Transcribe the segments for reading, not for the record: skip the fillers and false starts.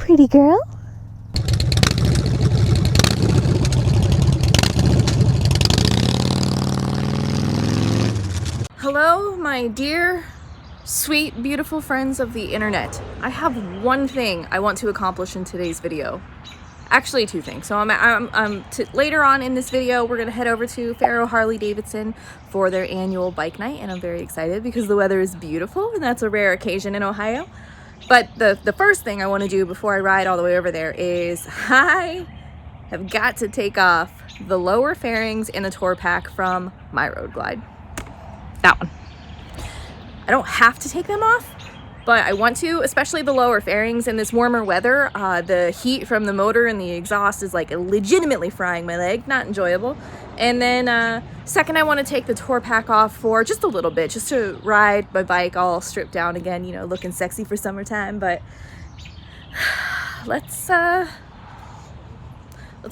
pretty girl. Hello, my dear, sweet, beautiful friends of the internet. I have one thing I want to accomplish in today's video. Actually, two things. So later on in this video, we're gonna head over to Harley-Davidson for their annual bike night, and I'm very excited because the weather is beautiful, and that's a rare occasion in Ohio. But the first thing I want to do before I ride all the way over there is I have got to take off the lower fairings and the tour pack from my road glide. That one. I don't have to take them off, but I want to, especially the lower fairings in this warmer weather. The heat from the motor and the exhaust is like legitimately frying my leg, not enjoyable. And then second, I want to take the tour pack off for just a little bit, just to ride my bike all stripped down again, you know, looking sexy for summertime. But let's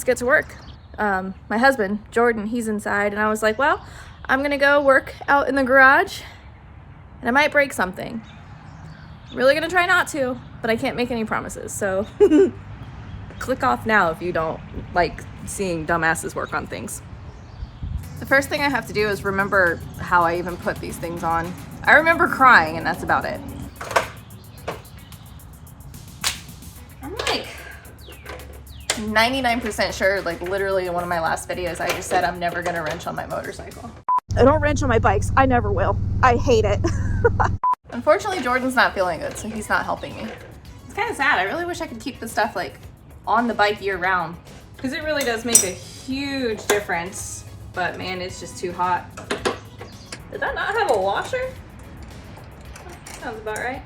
get to work. My husband, Jordan, he's inside, and I was like, well, I'm gonna go work out in the garage, and I might break something. I'm really gonna try not to, but I can't make any promises, so click off now if you don't like seeing dumbasses work on things. The first thing I have to do is remember how I even put these things on. I remember crying, and that's about it. I'm like 99% sure, like literally in one of my last videos, I just said I'm never gonna wrench on my motorcycle. I don't wrench on my bikes. I never will. I hate it. Unfortunately, Jordan's not feeling good, so he's not helping me. It's kind of sad. I really wish I could keep the stuff like on the bike year round, because it really does make a huge difference. But man, it's just too hot. Did that not have a washer? Sounds about right.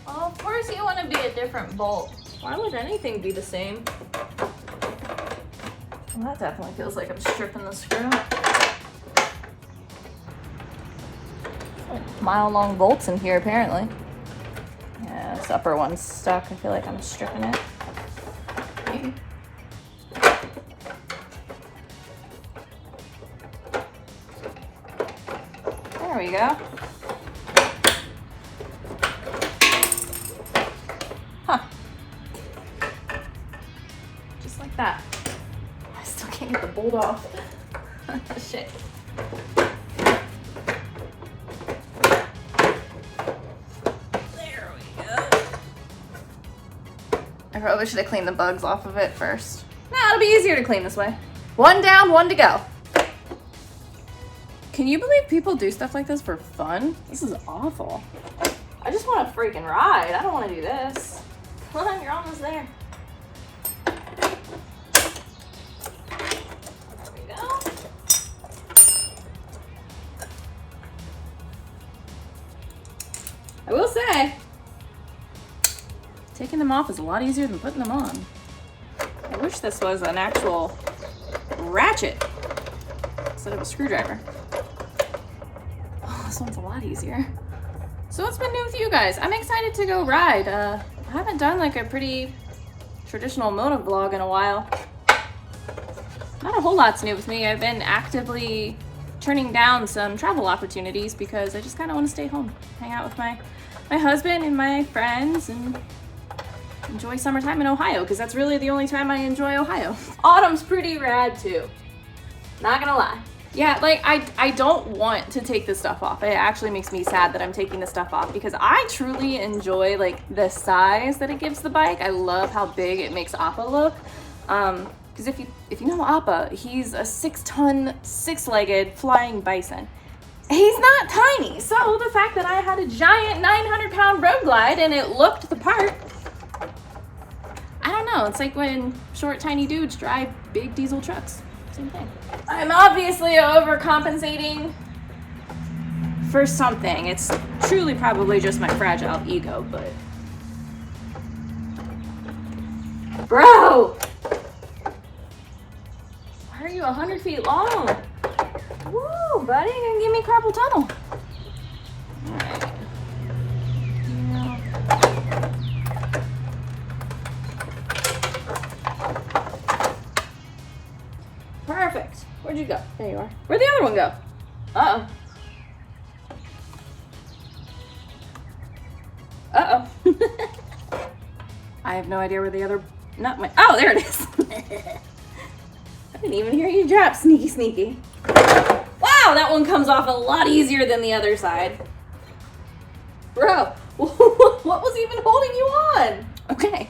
Well, of course you want to be a different bolt. Why would anything be the same? Well, that definitely feels like I'm stripping the screw. Mile-long bolts in here, apparently. Yeah, this upper one's stuck. I feel like I'm stripping it. Maybe. There we go. Huh. Just like that. I still can't get the bolt off. Shit. I probably should have cleaned the bugs off of it first. Nah, it'll be easier to clean this way. One down, one to go. Can you believe people do stuff like this for fun? This is awful. I just want to freaking ride. I don't want to do this. Come on, you're almost there. There we go. I will say, taking them off is a lot easier than putting them on. I wish this was an actual ratchet instead of a screwdriver. Oh, this one's a lot easier. So what's been new with you guys? I'm excited to go ride. I haven't done like a pretty traditional moto vlog in a while. Not a whole lot's new with me. I've been actively turning down some travel opportunities because I just kind of want to stay home, hang out with my husband and my friends, and enjoy summertime in Ohio, because that's really the only time I enjoy Ohio. Autumn's pretty rad too. Not gonna lie. Yeah, like I don't want to take this stuff off. It actually makes me sad that I'm taking this stuff off, because I truly enjoy like the size that it gives the bike. I love how big it makes Appa look. Because if you know Appa, he's a 6-ton, 6-legged flying bison. He's not tiny, so the fact that I had a giant 900-pound road glide and it looked the part, I don't know. It's like when short, tiny dudes drive big diesel trucks. Same thing. I'm obviously overcompensating for something. It's truly probably just my fragile ego, but... Bro! Why are you 100 feet long? Woo, buddy, you're gonna give me carpal tunnel. Alright. Yeah. Perfect. Where'd you go? There you are. Where'd the other one go? Uh-oh. Uh-oh. I have no idea where the other nut went. Oh, there it is. I didn't even hear you drop, sneaky, sneaky. Wow, that one comes off a lot easier than the other side. Bro, what was even holding you on? Okay.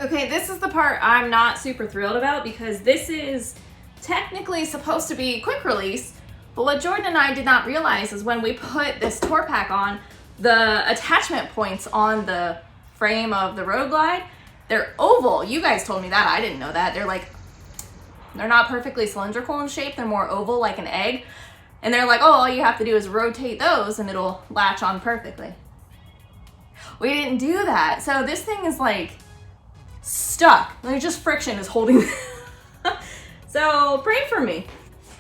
Okay, this is the part I'm not super thrilled about because this is technically supposed to be quick release, but what Jordan and I did not realize is when we put this tour pack on, the attachment points on the frame of the Road Glide, they're oval. You guys told me that. I didn't know that. They're not perfectly cylindrical in shape. They're more oval like an egg. And they're like, oh, all you have to do is rotate those and it'll latch on perfectly. We didn't do that. So this thing is like stuck. Like just friction is holding. So pray for me.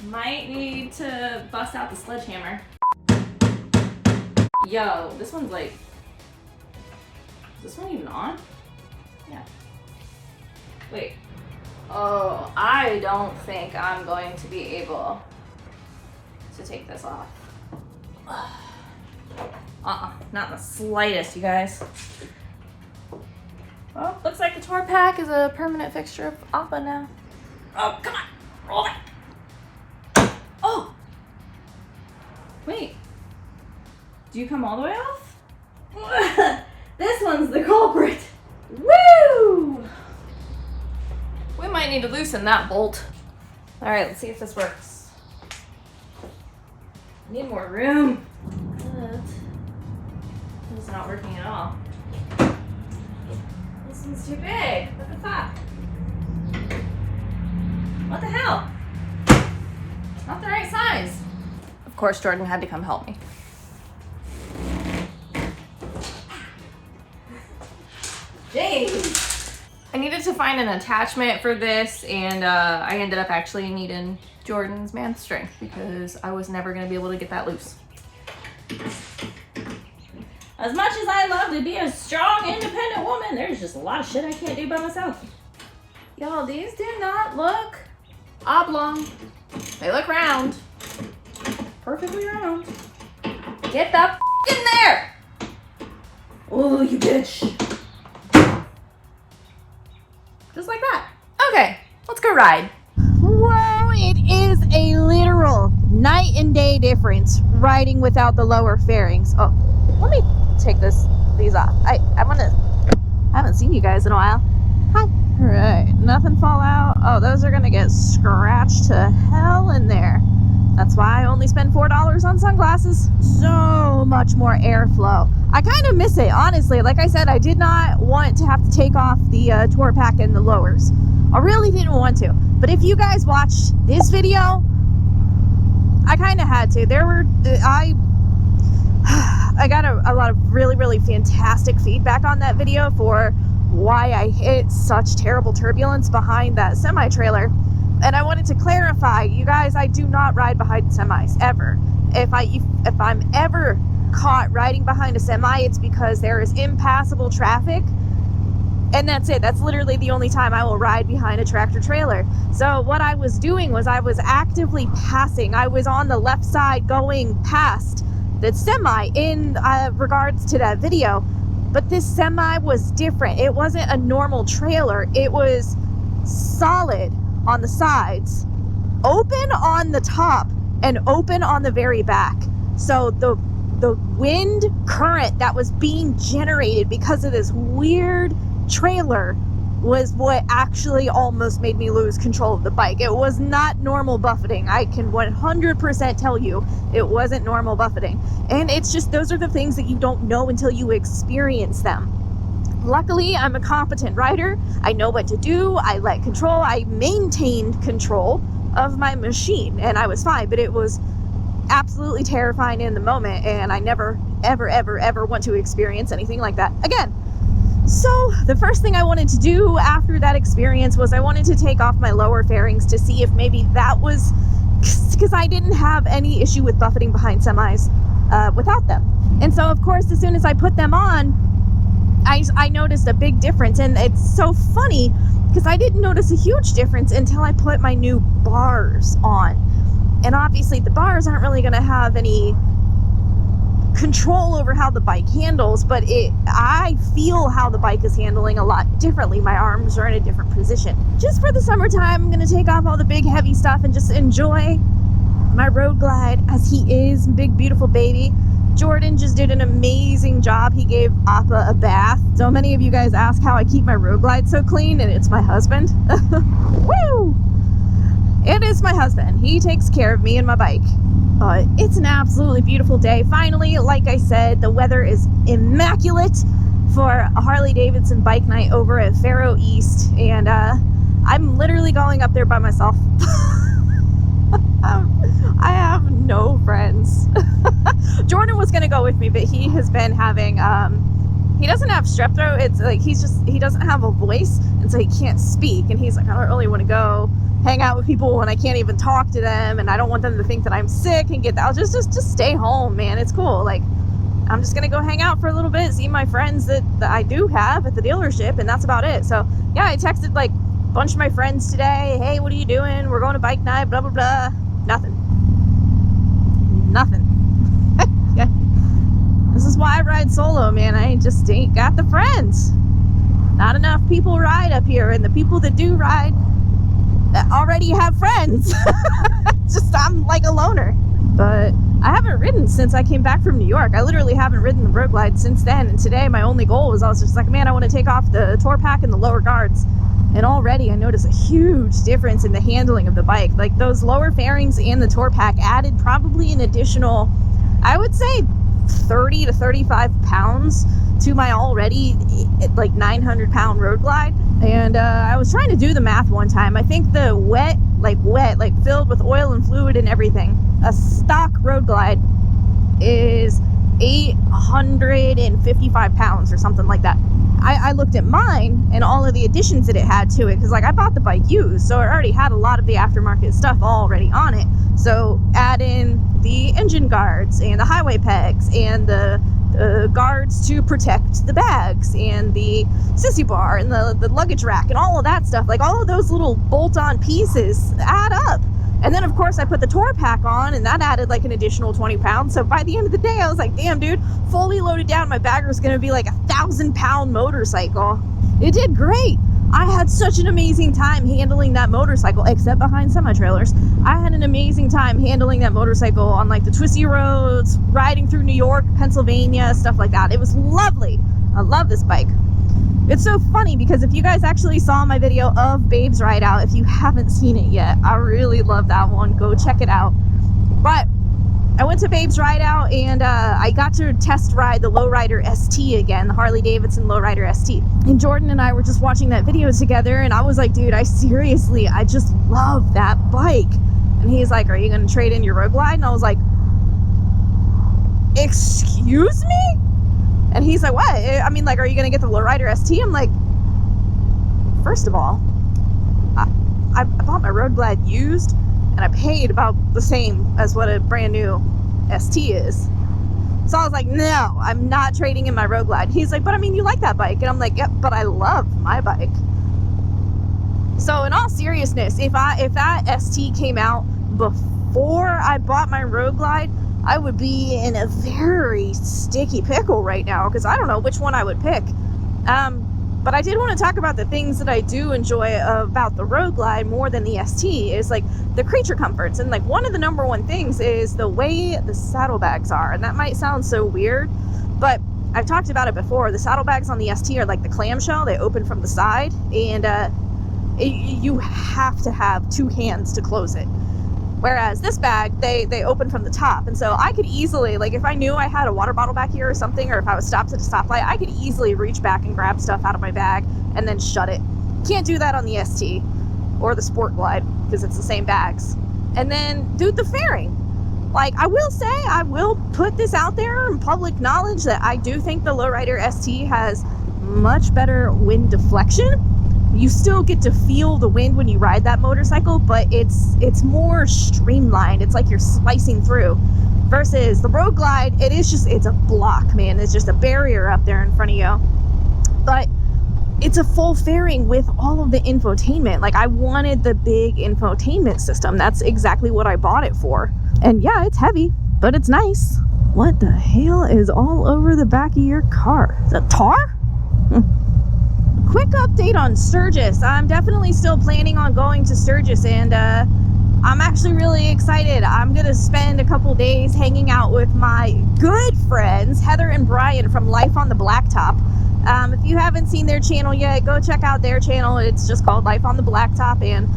Might need to bust out the sledgehammer. Yo, this one's like, is this one even on? Yeah. Wait. Oh, I don't think I'm going to be able to take this off. Not in the slightest, you guys. Well, looks like the tour pack is a permanent fixture of Appa now. Oh, come on, roll it. Oh! Wait. Do you come all the way off? This one's the culprit. Woo! We might need to loosen that bolt. All right, let's see if this works. I need more room. But it's not working at all. This one's too big. Look at that. What the hell? It's not the right size. Of course, Jordan had to come help me. Jeez. I needed to find an attachment for this, and I ended up actually needing Jordan's man strength because I was never going to be able to get that loose. As much as I love to be a strong, independent woman, there's just a lot of shit I can't do by myself. Y'all, these do not look oblong. They look round. Perfectly round. Get the f in there! Oh, you bitch. Just like that. Okay, let's go ride. Whoa, it is a literal night and day difference riding without the lower fairings. Oh, let me take these off. I haven't seen you guys in a while. Hi. All right, nothing fall out. Oh, those are gonna get scratched to hell in there. That's why I only spend $4 on sunglasses. So much more airflow. I kind of miss it, honestly. Like I said, I did not want to have to take off the tour pack and the lowers. I really didn't want to. But if you guys watched this video, I kind of had to. I got a lot of really, really fantastic feedback on that video for why I hit such terrible turbulence behind that semi-trailer. And I wanted to clarify, you guys, I do not ride behind semis, ever. If I'm ever caught riding behind a semi, it's because there is impassable traffic. And that's it. That's literally the only time I will ride behind a tractor trailer. So what I was doing was I was actively passing. I was on the left side going past the semi in regards to that video. But this semi was different. It wasn't a normal trailer. It was solid on the sides, open on the top, and open on the very back. So the wind current that was being generated because of this weird trailer was what actually almost made me lose control of the bike. It was not normal buffeting. I can 100% tell you it wasn't normal buffeting. And it's just, those are the things that you don't know until you experience them. Luckily, I'm a competent rider. I know what to do. I let control. I maintained control of my machine, and I was fine, but it was absolutely terrifying in the moment, and I never, ever, ever, ever want to experience anything like that again. So the first thing I wanted to do after that experience was I wanted to take off my lower fairings to see if maybe that was, because I didn't have any issue with buffeting behind semis without them. And so, of course, as soon as I put them on, I noticed a big difference. And it's so funny because I didn't notice a huge difference until I put my new bars on. And obviously the bars aren't really going to have any control over how the bike handles, but I feel how the bike is handling a lot differently. My arms are in a different position. Just for the summertime, I'm going to take off all the big heavy stuff and just enjoy my Road Glide as he is, big beautiful baby. Jordan just did an amazing job. He gave Appa a bath. So many of you guys ask how I keep my Road Glide so clean, and it's my husband. Woo! It is my husband. He takes care of me and my bike. It's an absolutely beautiful day. Finally, like I said, the weather is immaculate for a Harley-Davidson bike night over at Faro East, and I'm literally going up there by myself. I have no friends. Jordan was gonna go with me, but he has been having he doesn't have strep throat. It's like he doesn't have a voice, and so he can't speak, and he's like, I don't really want to go hang out with people when I can't even talk to them, and I don't want them to think that I'm sick and get that. I'll just stay home, man. It's cool. Like, I'm just gonna go hang out for a little bit, see my friends that I do have at the dealership, and that's about it. So yeah, I texted like a bunch of my friends today. Hey, what are you doing? We're going to bike night, blah blah blah. Nothing. Yeah. This is why I ride solo, man. I just ain't got the friends. Not enough people ride up here, and the people that do ride that already have friends. Just I'm like a loner. But I haven't ridden since I came back from New York. I literally haven't ridden the Road Glide since then, and today my only goal was I was just like, man, I want to take off the tour pack and the lower guards. And already I noticed a huge difference in the handling of the bike. Like those lower fairings and the tour pack added probably an additional, I would say 30 to 35 pounds to my already like 900 pound Road Glide. And I was trying to do the math one time. I think the wet, like filled with oil and fluid and everything, a stock Road Glide is 855 pounds or something like that. I looked at mine and all of the additions that it had to it, because like I bought the bike used, so it already had a lot of the aftermarket stuff already on it. So add in the engine guards and the highway pegs and the guards to protect the bags and the sissy bar and the luggage rack and all of that stuff. Like all of those little bolt-on pieces add up. And then of course I put the tour pack on, and that added like an additional 20 pounds. So by the end of the day, I was like, damn dude, fully loaded down, my bagger was gonna be like 1,000-pound motorcycle. It did great. I had such an amazing time handling that motorcycle, except behind semi-trailers. I had an amazing time handling that motorcycle on like the twisty roads, riding through New York, Pennsylvania, stuff like that. It was lovely. I love this bike. It's so funny because if you guys actually saw my video of Babe's Ride Out, if you haven't seen it yet, I really love that one. Go check it out. But I went to Babe's Ride Out, and I got to test ride the Lowrider ST again, the Harley-Davidson Lowrider ST. And Jordan and I were just watching that video together, and I was like, dude, I just love that bike. And he's like, are you going to trade in your Road Glide? And I was like, excuse me? And he's like, what? I mean, like, are you going to get the Lowrider ST? I'm like, first of all, I bought my Road Glide used, and I paid about the same as what a brand new ST is. So I was like, no, I'm not trading in my Road Glide. He's like, but I mean, you like that bike. And I'm like, yep, but I love my bike. So in all seriousness, if that ST came out before I bought my Road Glide, I would be in a very sticky pickle right now, because I don't know which one I would pick. But I did want to talk about the things that I do enjoy about the Road Glide more than the ST is like the creature comforts. And like one of the number one things is the way the saddlebags are. And that might sound so weird, but I've talked about it before. The saddlebags on the ST are like the clamshell. They open from the side, and you have to have two hands to close it. Whereas this bag, they open from the top. And so I could easily, like if I knew I had a water bottle back here or something, or if I was stopped at a stoplight, I could easily reach back and grab stuff out of my bag and then shut it. Can't do that on the ST or the Sport Glide because it's the same bags. And then do the fairing. Like I will say, I will put this out there in public knowledge that I do think the Lowrider ST has much better wind deflection. You still get to feel the wind when you ride that motorcycle, but it's more streamlined. It's like you're slicing through. Versus the Road Glide, it's a block, man. It's just a barrier up there in front of you. But it's a full fairing with all of the infotainment. Like I wanted the big infotainment system. That's exactly what I bought it for. And yeah, it's heavy, but it's nice. What the hell is all over the back of your car? Is that tar? Quick update on Sturgis. I'm definitely still planning on going to Sturgis, and I'm actually really excited. I'm gonna spend a couple days hanging out with my good friends Heather and Brian from Life on the Blacktop. If you haven't seen their channel yet, go check out their channel. It's just called Life on the Blacktop, and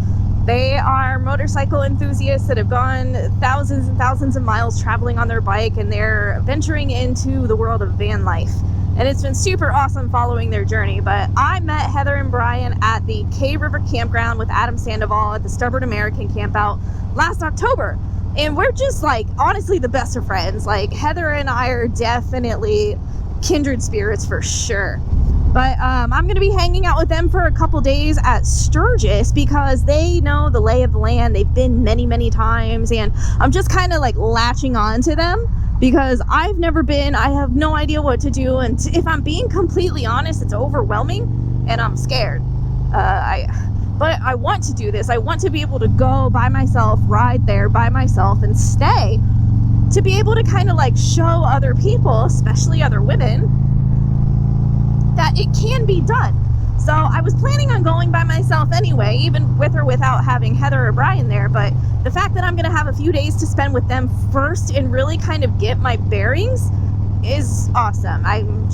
they are motorcycle enthusiasts that have gone thousands and thousands of miles traveling on their bike, and they're venturing into the world of van life. And it's been super awesome following their journey. But I met Heather and Brian at the Cave River Campground with Adam Sandoval at the Stubborn American Campout last October. And we're just like, honestly, the best of friends. Like, Heather and I are definitely kindred spirits for sure. But I'm going to be hanging out with them for a couple days at Sturgis because they know the lay of the land. They've been many, many times. And I'm just kind of like latching on to them because I've never been. I have no idea what to do. And if I'm being completely honest, it's overwhelming and I'm scared. But I want to do this. I want to be able to go by myself, ride there by myself and stay, to be able to kind of like show other people, especially other women, that it can be done. So I was planning on going by myself anyway, even with or without having Heather or Brian there. But the fact that I'm going to have a few days to spend with them first and really kind of get my bearings is awesome. I'm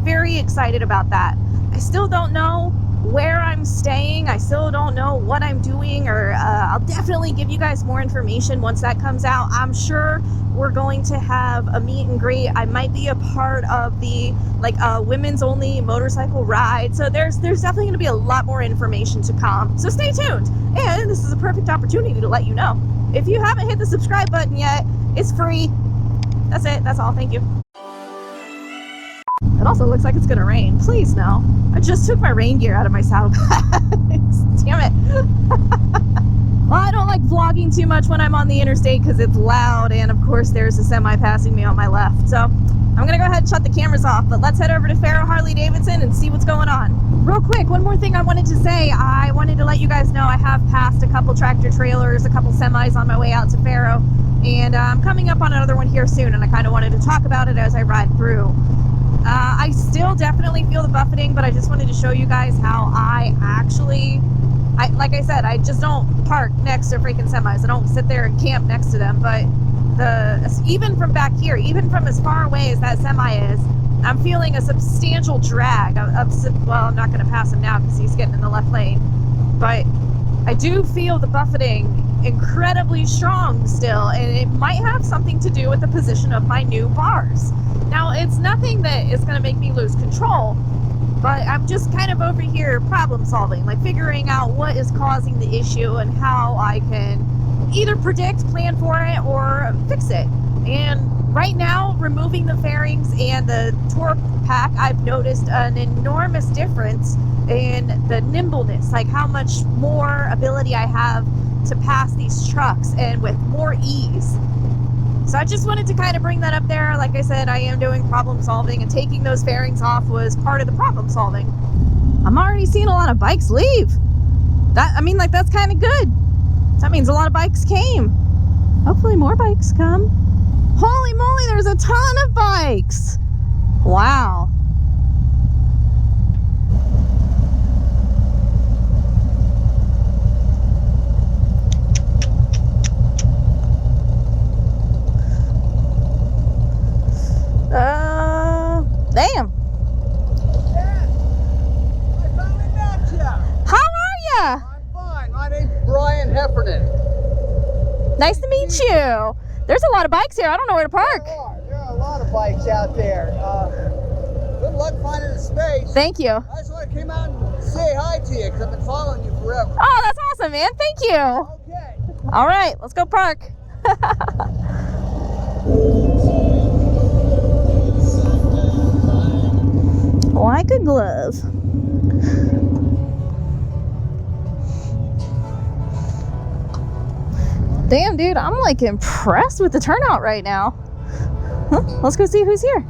very excited about that. I still don't know where I'm staying. I still don't know what I'm doing, or I'll definitely give you guys more information once that comes out. I'm sure we're going to have a meet and greet. I might be a part of the women's only motorcycle ride. So there's definitely going to be a lot more information to come. So stay tuned. And this is a perfect opportunity to let you know. If you haven't hit the subscribe button yet, it's free. That's it. That's all. Thank you. It also looks like it's gonna rain. Please no. I just took my rain gear out of my saddlebags. Damn it. Well, I don't like vlogging too much when I'm on the interstate because it's loud, and of course there's a semi passing me on my left. So I'm gonna go ahead and shut the cameras off, but let's head over to Faro Harley-Davidson and see what's going on. Real quick, one more thing I wanted to say. I wanted to let you guys know I have passed a couple tractor trailers, a couple semis on my way out to Faro, and I'm coming up on another one here soon, and I kind of wanted to talk about it as I ride through. I still definitely feel the buffeting, but I just wanted to show you guys how like I said, I just don't park next to freaking semis. I don't sit there and camp next to them. But even from back here, even from as far away as that semi is, I'm feeling a substantial drag. Well, I'm not going to pass him now because he's getting in the left lane. But I do feel the buffeting incredibly strong still, and it might have something to do with the position of my new bars. Now, it's nothing that is going to make me lose control, but I'm just kind of over here problem solving, like figuring out what is causing the issue and how I can either predict, plan for it, or fix it. And right now, removing the fairings and the torque pack, I've noticed an enormous difference in the nimbleness, like how much more ability I have to pass these trucks and with more ease. So I just wanted to kind of bring that up there. Like I said, I am doing problem solving, and taking those fairings off was part of the problem solving. I'm already seeing a lot of bikes leave. That's kind of good. That means a lot of bikes came. Hopefully more bikes come. Holy moly, there's a ton of bikes. Wow. Damn. Jess, I finally met you. How are ya? I'm fine. My name's Brian Heffernan. Nice to meet you. There's a lot of bikes here. I don't know where to park. There are a lot of bikes out there. Good luck finding a space. Thank you. I just want to come out and say hi to you because I've been following you forever. Oh, that's awesome, man. Thank you. Okay. All right, let's go park. Like a glove. Damn, dude, I'm like impressed with the turnout right now. Huh? Let's go see who's here.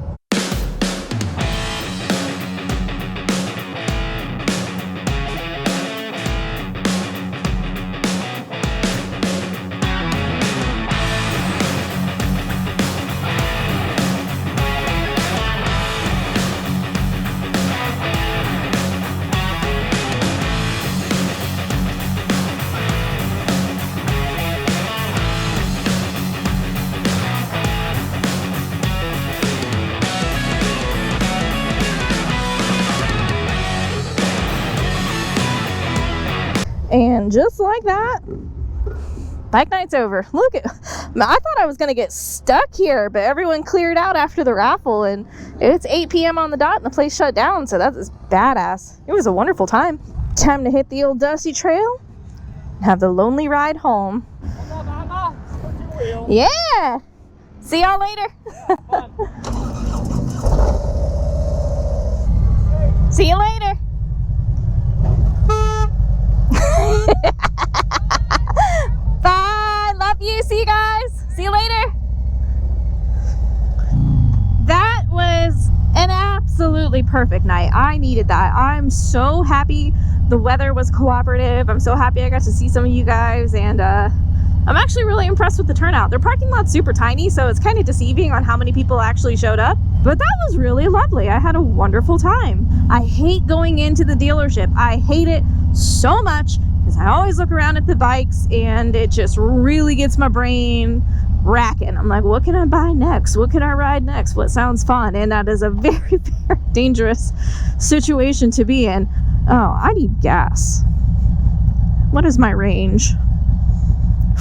And just like that, bike night's over. Look at, I thought I was gonna get stuck here, but everyone cleared out after the raffle, and it's 8 p.m. on the dot and the place shut down, so that is badass. It was a wonderful time. Time to hit the old dusty trail and have the lonely ride home. Yeah! See y'all later. See you later. Bye. Love you. See you guys. See you later. That was an absolutely perfect night. I needed that. I'm so happy the weather was cooperative. I'm so happy I got to see some of you guys, and I'm actually really impressed with the turnout. Their parking lot's super tiny, so it's kind of deceiving on how many people actually showed up. But that was really lovely. I had a wonderful time. I hate going into the dealership. I hate it so much because I always look around at the bikes and it just really gets my brain racking. I'm like, what can I buy next? What can I ride next? What sounds fun? And that is a very, very dangerous situation to be in. Oh, I need gas. What is my range?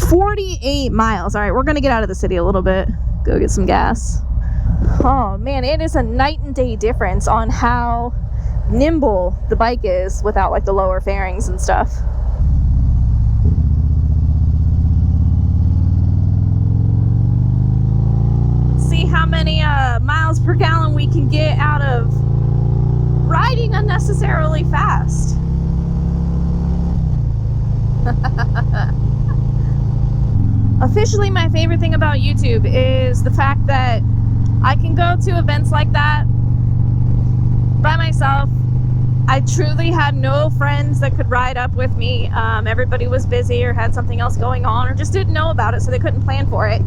48 miles. All right, we're gonna get out of the city a little bit, go get some gas. Oh man, it is a night and day difference on how nimble the bike is without like the lower fairings and stuff. Let's see how many miles per gallon we can get out of riding unnecessarily fast. Officially, my favorite thing about YouTube is the fact that I can go to events like that by myself. I truly had no friends that could ride up with me. Everybody was busy or had something else going on or just didn't know about it, so they couldn't plan for it.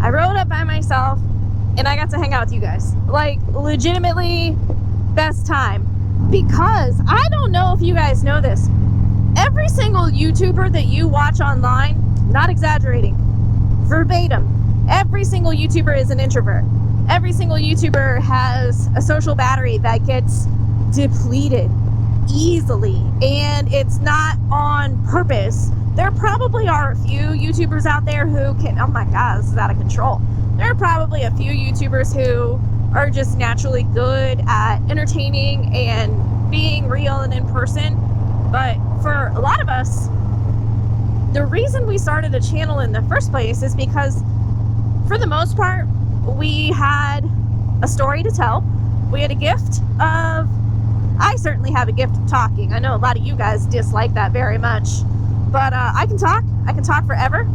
I rode up by myself and I got to hang out with you guys. Like, legitimately best time. Because I don't know if you guys know this, every single YouTuber that you watch online, not exaggerating, verbatim, every single YouTuber is an introvert. Every single YouTuber has a social battery that gets depleted easily, and it's not on purpose. There probably are a few YouTubers out there who can, oh my god, this is out of control. There are probably a few YouTubers who are just naturally good at entertaining and being real and in person, but for a lot of us, the reason we started a channel in the first place is because, for the most part, we had a story to tell. We had a gift of, I certainly have a gift of talking. I know a lot of you guys dislike that very much, but I can talk forever.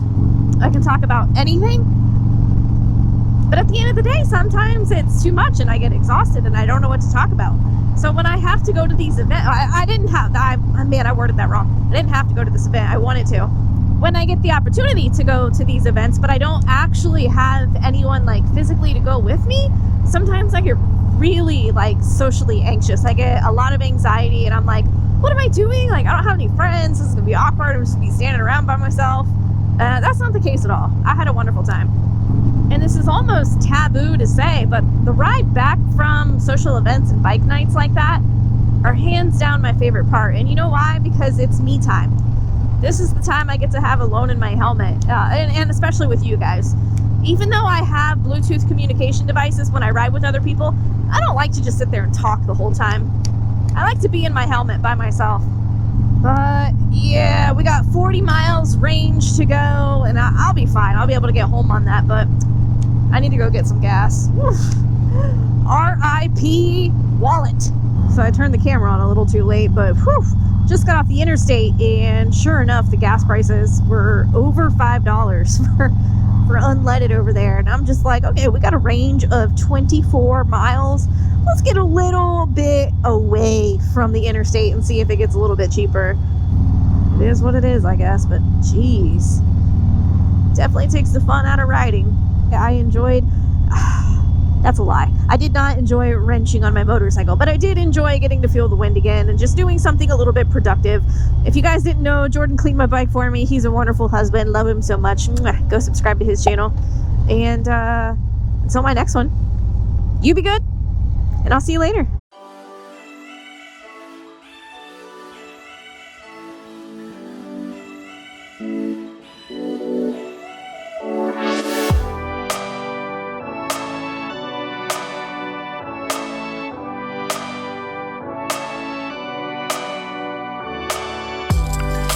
I can talk about anything. But at the end of the day, sometimes it's too much and I get exhausted and I don't know what to talk about. So when I have to go to these events, I worded that wrong. I didn't have to go to this event. I wanted to. When I get the opportunity to go to these events, but I don't actually have anyone like physically to go with me, sometimes I get really like socially anxious. I get a lot of anxiety and I'm like, what am I doing? Like, I don't have any friends. This is gonna be awkward. I'm just gonna be standing around by myself. That's not the case at all. I had a wonderful time. And this is almost taboo to say, but the ride back from social events and bike nights like that are hands down my favorite part. And you know why? Because it's me time. This is the time I get to have alone in my helmet, and especially with you guys. Even though I have Bluetooth communication devices when I ride with other people, I don't like to just sit there and talk the whole time. I like to be in my helmet by myself. But yeah, we got 40 miles range to go, and I'll be fine. I'll be able to get home on that, but I need to go get some gas. R.I.P. wallet. So I turned the camera on a little too late, but whew, just got off the interstate, and sure enough, the gas prices were over $5 for unleaded over there. And I'm just like, okay, we got a range of 24 miles. Let's get a little bit away from the interstate and see if it gets a little bit cheaper. It is what it is, I guess, but geez, definitely takes the fun out of riding. I enjoyed, that's a lie. I did not enjoy wrenching on my motorcycle, but I did enjoy getting to feel the wind again and just doing something a little bit productive. If you guys didn't know, Jordan cleaned my bike for me. He's a wonderful husband. Love him so much. Go subscribe to his channel. And until my next one, you be good, and I'll see you later.